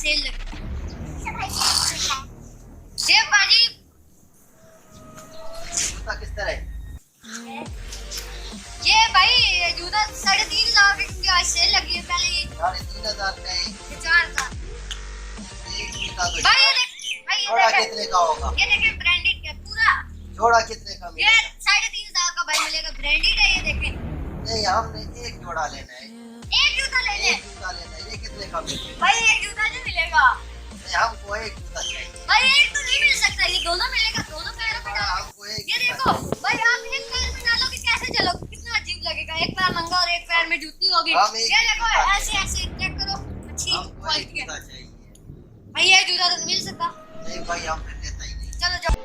Cell लगी ये भाजी किस तरह है? ये भाई जूता 3,500 की आज सेल लगी है। पहले ये 3,500 का है, 4,000 भाई ये देख भाई जोड़ा ये कितने का होगा? ये देखें ब्रांडेड है पूरा। जोड़ा कितने का ये मिलेगा? 3,500 का भाई मिलेगा, ब्रांडेड है ये देखें। नहीं, हमने एक जोड़ा लेना है, एक जूता ले ले एक जूता लेना है। ये कितने का मिलेगा? भाई, एक जूता नहीं मिलेगा नहीं, हमको एक जूता चाहिए। भाई, एक तो नहीं मिल सकता, ये दोनों मिलेगा, दोनों पैरों पे डालो। हमको एक ये जूता देखो चाहिए। भाई, आप एक पैर में डालोगे कैसे चलोगे, कितना अजीब लगेगा। एक पैर नंगा और एक पैर में जूती होगी। हम एक ये देखो जूता ऐसे ऐसे चेक करो, अच्छी हमको एक क्वालिटी है जूता चाहिए। भाई। ये जूता तो नहीं मिल सकता। नहीं भाई, हम फिर लेता ही नहीं। चलो जाओ।